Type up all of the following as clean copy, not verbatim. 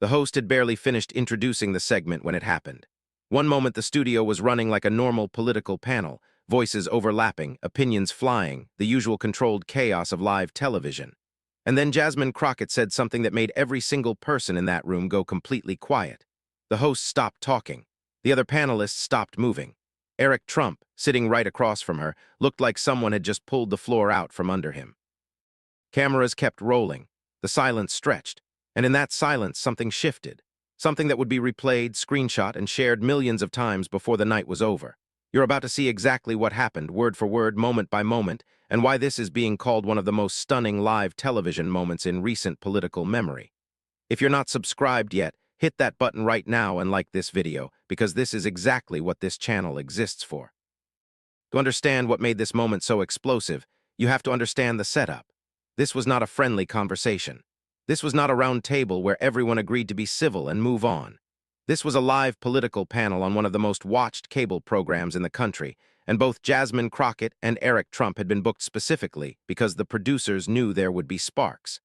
The host had barely finished introducing the segment when it happened. One moment the studio was running like a normal political panel, voices overlapping, opinions flying, the usual controlled chaos of live television. And then Jasmine Crockett said something that made every single person in that room go completely quiet. The host stopped talking. The other panelists stopped moving. Eric Trump, sitting right across from her, looked like someone had just pulled the floor out from under him. Cameras kept rolling. The silence stretched. And in that silence, something shifted. Something that would be replayed, screenshot, and shared millions of times before the night was over. You're about to see exactly what happened, word for word, moment by moment, and why this is being called one of the most stunning live television moments in recent political memory. If you're not subscribed yet, hit that button right now and like this video, because this is exactly what this channel exists for. To understand what made this moment so explosive, you have to understand the setup. This was not a friendly conversation. This was not a round table where everyone agreed to be civil and move on. This was a live political panel on one of the most watched cable programs in the country, and both Jasmine Crockett and Eric Trump had been booked specifically because the producers knew there would be sparks.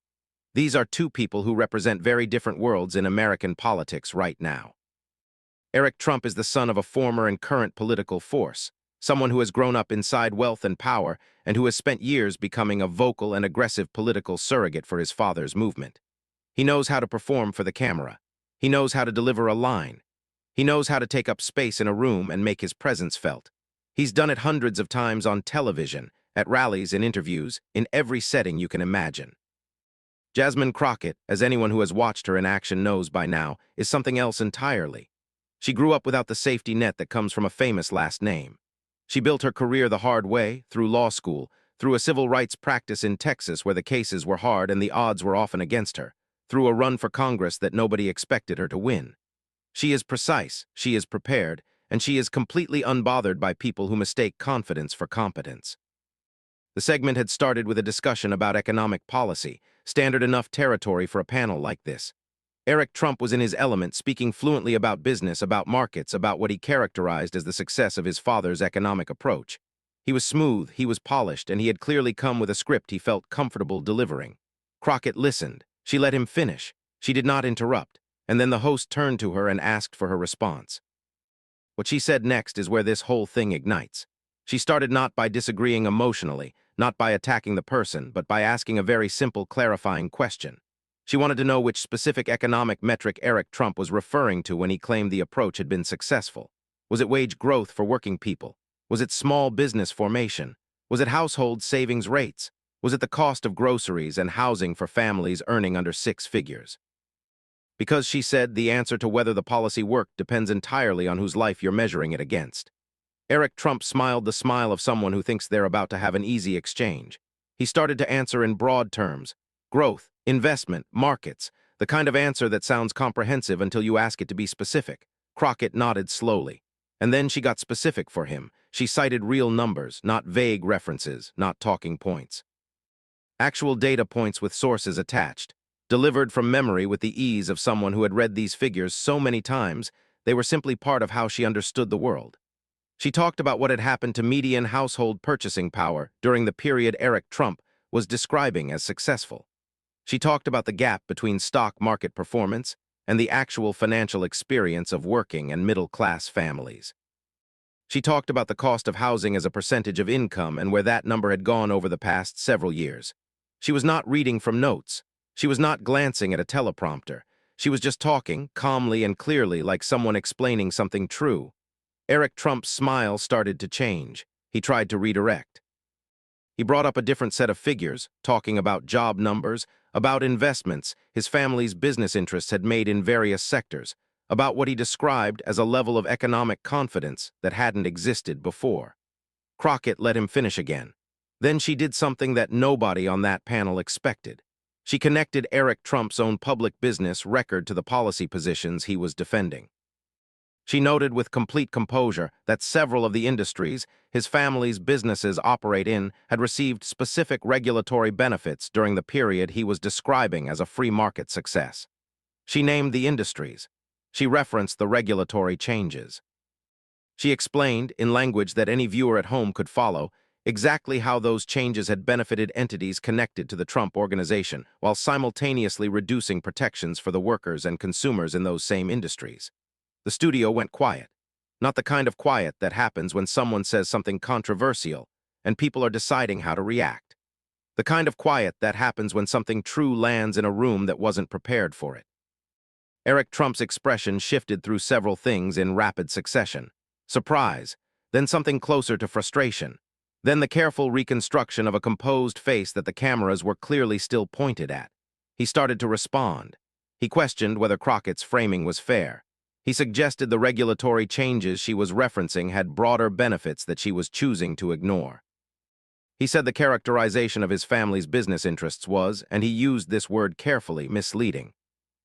These are two people who represent very different worlds in American politics right now. Eric Trump is the son of a former and current political force, someone who has grown up inside wealth and power and who has spent years becoming a vocal and aggressive political surrogate for his father's movement. He knows how to perform for the camera. He knows how to deliver a line. He knows how to take up space in a room and make his presence felt. He's done it hundreds of times on television, at rallies and interviews, in every setting you can imagine. Jasmine Crockett, as anyone who has watched her in action knows by now, is something else entirely. She grew up without the safety net that comes from a famous last name. She built her career the hard way, through law school, through a civil rights practice in Texas where the cases were hard and the odds were often against her, through a run for Congress that nobody expected her to win. She is precise, she is prepared, and she is completely unbothered by people who mistake confidence for competence. The segment had started with a discussion about economic policy, standard enough territory for a panel like this. Eric Trump was in his element, speaking fluently about business, about markets, about what he characterized as the success of his father's economic approach. He was smooth, he was polished, and he had clearly come with a script he felt comfortable delivering. Crockett listened. She let him finish. She did not interrupt, and then the host turned to her and asked for her response. What she said next is where this whole thing ignites. She started not by disagreeing emotionally, not by attacking the person, but by asking a very simple, clarifying question. She wanted to know which specific economic metric Eric Trump was referring to when he claimed the approach had been successful. Was it wage growth for working people? Was it small business formation? Was it household savings rates? Was it the cost of groceries and housing for families earning under 6 figures? Because she said the answer to whether the policy worked depends entirely on whose life you're measuring it against. Eric Trump smiled the smile of someone who thinks they're about to have an easy exchange. He started to answer in broad terms. Growth, investment, markets, the kind of answer that sounds comprehensive until you ask it to be specific. Crockett nodded slowly. And then she got specific for him. She cited real numbers, not vague references, not talking points. Actual data points with sources attached, delivered from memory with the ease of someone who had read these figures so many times, they were simply part of how she understood the world. She talked about what had happened to median household purchasing power during the period Eric Trump was describing as successful. She talked about the gap between stock market performance and the actual financial experience of working and middle-class families. She talked about the cost of housing as a percentage of income and where that number had gone over the past several years. She was not reading from notes. She was not glancing at a teleprompter. She was just talking, calmly and clearly, like someone explaining something true. Eric Trump's smile started to change. He tried to redirect. He brought up a different set of figures, talking about job numbers, about investments his family's business interests had made in various sectors, about what he described as a level of economic confidence that hadn't existed before. Crockett let him finish again. Then she did something that nobody on that panel expected. She connected Eric Trump's own public business record to the policy positions he was defending. She noted with complete composure that several of the industries his family's businesses operate in had received specific regulatory benefits during the period he was describing as a free market success. She named the industries. She referenced the regulatory changes. She explained, in language that any viewer at home could follow, exactly how those changes had benefited entities connected to the Trump organization, while simultaneously reducing protections for the workers and consumers in those same industries. The studio went quiet. Not the kind of quiet that happens when someone says something controversial and people are deciding how to react. The kind of quiet that happens when something true lands in a room that wasn't prepared for it. Eric Trump's expression shifted through several things in rapid succession. Surprise, then something closer to frustration, then the careful reconstruction of a composed face that the cameras were clearly still pointed at. He started to respond. He questioned whether Crockett's framing was fair. He suggested the regulatory changes she was referencing had broader benefits that she was choosing to ignore. He said the characterization of his family's business interests was, and he used this word carefully, misleading.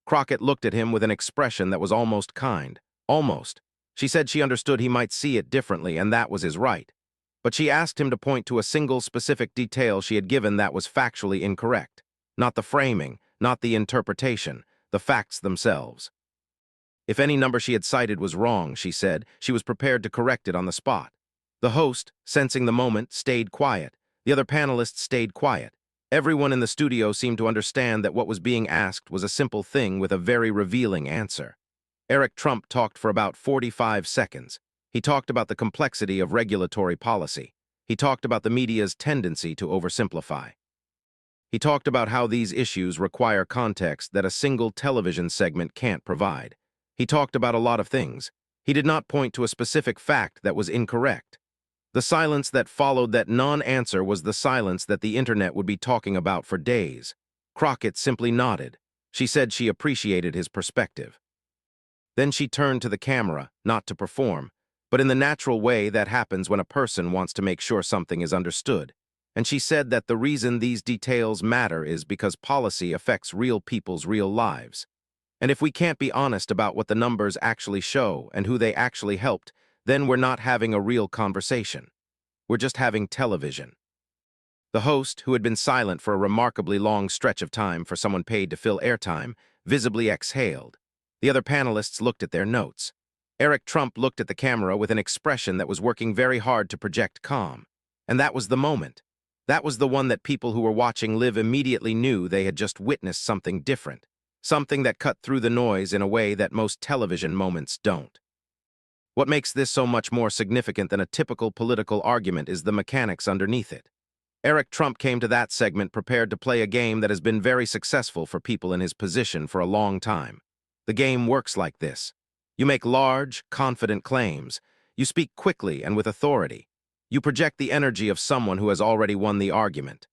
Crockett looked at him with an expression that was almost kind. Almost. She said she understood he might see it differently, and that was his right. But she asked him to point to a single specific detail she had given that was factually incorrect. Not the framing, not the interpretation, the facts themselves. If any number she had cited was wrong, she said, she was prepared to correct it on the spot. The host, sensing the moment, stayed quiet. The other panelists stayed quiet. Everyone in the studio seemed to understand that what was being asked was a simple thing with a very revealing answer. Eric Trump talked for about 45 seconds. He talked about the complexity of regulatory policy. He talked about the media's tendency to oversimplify. He talked about how these issues require context that a single television segment can't provide. He talked about a lot of things. He did not point to a specific fact that was incorrect. The silence that followed that non-answer was the silence that the internet would be talking about for days. Crockett simply nodded. She said she appreciated his perspective. Then she turned to the camera, not to perform, but in the natural way that happens when a person wants to make sure something is understood. And she said that the reason these details matter is because policy affects real people's real lives. And if we can't be honest about what the numbers actually show and who they actually helped, then we're not having a real conversation. We're just having television. The host, who had been silent for a remarkably long stretch of time for someone paid to fill airtime, visibly exhaled. The other panelists looked at their notes. Eric Trump looked at the camera with an expression that was working very hard to project calm. And that was the moment. That was the one that people who were watching live immediately knew they had just witnessed something different. Something that cut through the noise in a way that most television moments don't. What makes this so much more significant than a typical political argument is the mechanics underneath it. Eric Trump came to that segment prepared to play a game that has been very successful for people in his position for a long time. The game works like this. You make large, confident claims. You speak quickly and with authority. You project the energy of someone who has already won the argument.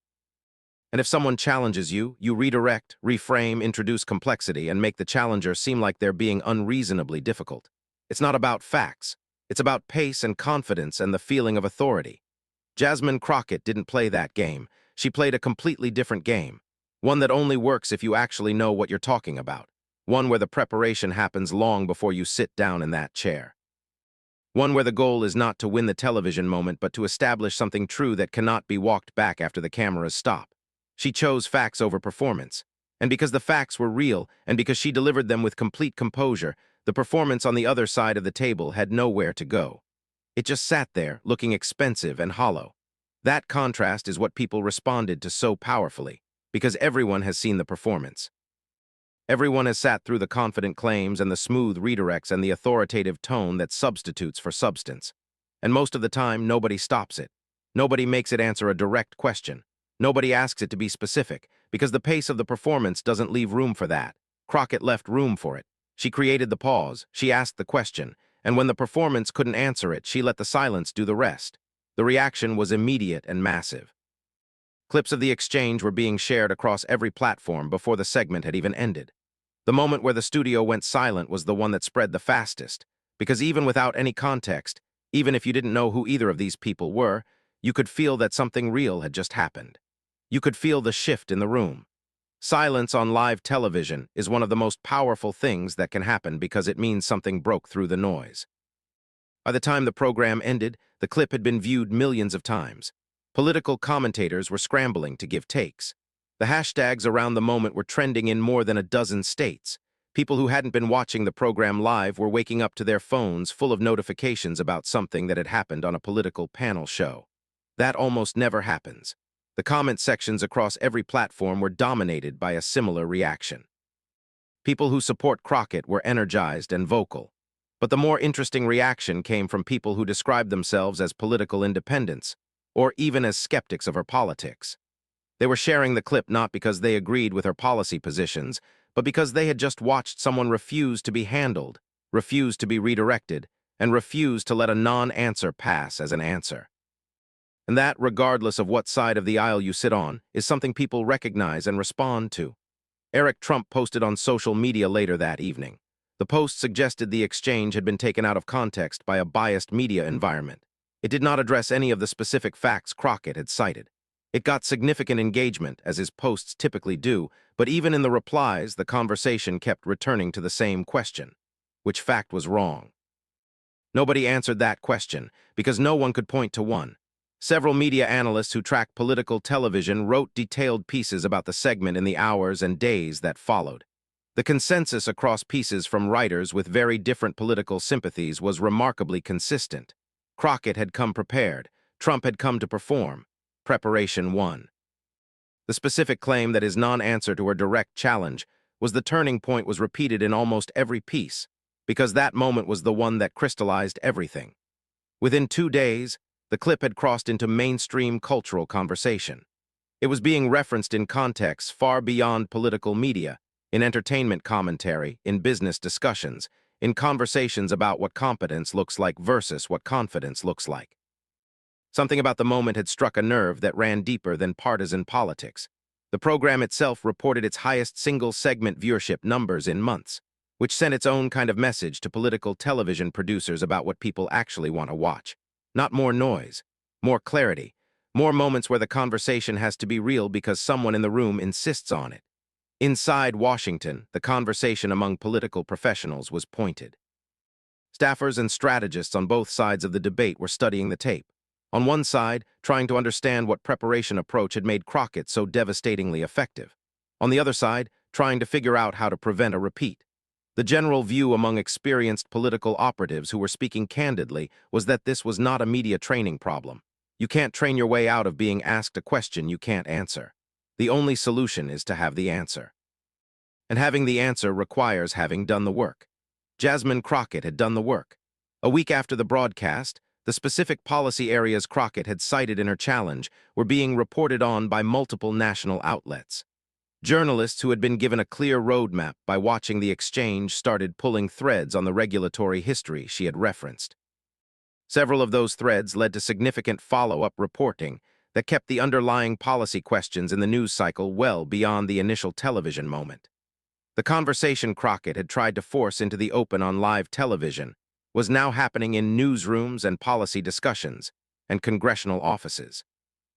And if someone challenges you, you redirect, reframe, introduce complexity, and make the challenger seem like they're being unreasonably difficult. It's not about facts. It's about pace and confidence and the feeling of authority. Jasmine Crockett didn't play that game. She played a completely different game. One that only works if you actually know what you're talking about. One where the preparation happens long before you sit down in that chair. One where the goal is not to win the television moment, but to establish something true that cannot be walked back after the cameras stop. She chose facts over performance. And because the facts were real, and because she delivered them with complete composure, the performance on the other side of the table had nowhere to go. It just sat there, looking expensive and hollow. That contrast is what people responded to so powerfully, because everyone has seen the performance. Everyone has sat through the confident claims and the smooth redirects and the authoritative tone that substitutes for substance. And most of the time, nobody stops it. Nobody makes it answer a direct question. Nobody asks it to be specific, because the pace of the performance doesn't leave room for that. Crockett left room for it. She created the pause, she asked the question, and when the performance couldn't answer it, she let the silence do the rest. The reaction was immediate and massive. Clips of the exchange were being shared across every platform before the segment had even ended. The moment where the studio went silent was the one that spread the fastest, because even without any context, even if you didn't know who either of these people were, you could feel that something real had just happened. You could feel the shift in the room. Silence on live television is one of the most powerful things that can happen because it means something broke through the noise. By the time the program ended, the clip had been viewed millions of times. Political commentators were scrambling to give takes. The hashtags around the moment were trending in more than a dozen states. People who hadn't been watching the program live were waking up to their phones full of notifications about something that had happened on a political panel show. That almost never happens. The comment sections across every platform were dominated by a similar reaction. People who support Crockett were energized and vocal. But the more interesting reaction came from people who described themselves as political independents, or even as skeptics of her politics. They were sharing the clip not because they agreed with her policy positions, but because they had just watched someone refuse to be handled, refuse to be redirected, and refuse to let a non-answer pass as an answer. And that, regardless of what side of the aisle you sit on, is something people recognize and respond to. Eric Trump posted on social media later that evening. The post suggested the exchange had been taken out of context by a biased media environment. It did not address any of the specific facts Crockett had cited. It got significant engagement, as his posts typically do, but even in the replies, the conversation kept returning to the same question. Which fact was wrong? Nobody answered that question, because no one could point to one. Several media analysts who track political television wrote detailed pieces about the segment in the hours and days that followed. The consensus across pieces from writers with very different political sympathies was remarkably consistent. Crockett had come prepared. Trump had come to perform. Preparation won. The specific claim that his non-answer to her direct challenge was the turning point was repeated in almost every piece, because that moment was the one that crystallized everything. Within 2 days, the clip had crossed into mainstream cultural conversation. It was being referenced in contexts far beyond political media, in entertainment commentary, in business discussions, in conversations about what competence looks like versus what confidence looks like. Something about the moment had struck a nerve that ran deeper than partisan politics. The program itself reported its highest single-segment viewership numbers in months, which sent its own kind of message to political television producers about what people actually want to watch. Not more noise, more clarity, more moments where the conversation has to be real because someone in the room insists on it. Inside Washington, the conversation among political professionals was pointed. Staffers and strategists on both sides of the debate were studying the tape. On one side, trying to understand what preparation approach had made Crockett so devastatingly effective. On the other side, trying to figure out how to prevent a repeat. The general view among experienced political operatives who were speaking candidly was that this was not a media training problem. You can't train your way out of being asked a question you can't answer. The only solution is to have the answer. And having the answer requires having done the work. Jasmine Crockett had done the work. A week after the broadcast, the specific policy areas Crockett had cited in her challenge were being reported on by multiple national outlets. Journalists who had been given a clear roadmap by watching the exchange started pulling threads on the regulatory history she had referenced. Several of those threads led to significant follow-up reporting that kept the underlying policy questions in the news cycle well beyond the initial television moment. The conversation Crockett had tried to force into the open on live television was now happening in newsrooms and policy discussions and congressional offices.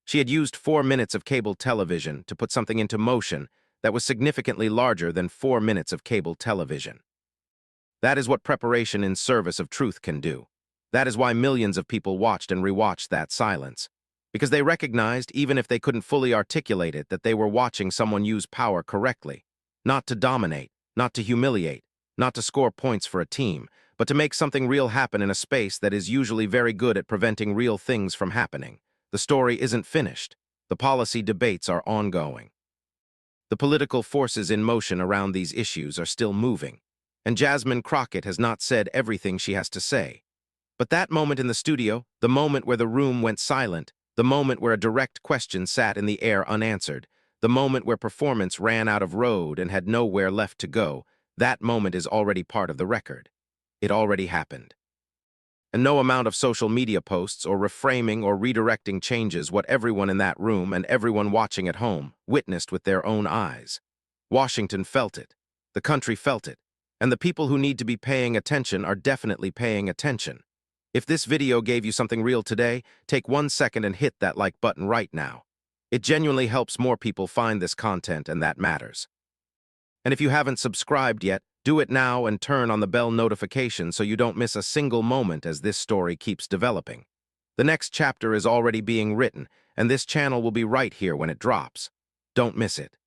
She had used 4 minutes of cable television to put something into motion that was significantly larger than 4 minutes of cable television. That is what preparation in service of truth can do. That is why millions of people watched and rewatched that silence. Because they recognized, even if they couldn't fully articulate it, that they were watching someone use power correctly. Not to dominate, not to humiliate, not to score points for a team, but to make something real happen in a space that is usually very good at preventing real things from happening. The story isn't finished. The policy debates are ongoing. The political forces in motion around these issues are still moving, and Jasmine Crockett has not said everything she has to say. But that moment in the studio, the moment where the room went silent, the moment where a direct question sat in the air unanswered, the moment where performance ran out of road and had nowhere left to go, that moment is already part of the record. It already happened. And no amount of social media posts or reframing or redirecting changes what everyone in that room and everyone watching at home witnessed with their own eyes. Washington felt it. The country felt it. And the people who need to be paying attention are definitely paying attention. If this video gave you something real today, take 1 second and hit that like button right now. It genuinely helps more people find this content, and that matters. And if you haven't subscribed yet, do it now and turn on the bell notification so you don't miss a single moment as this story keeps developing. The next chapter is already being written, and this channel will be right here when it drops. Don't miss it.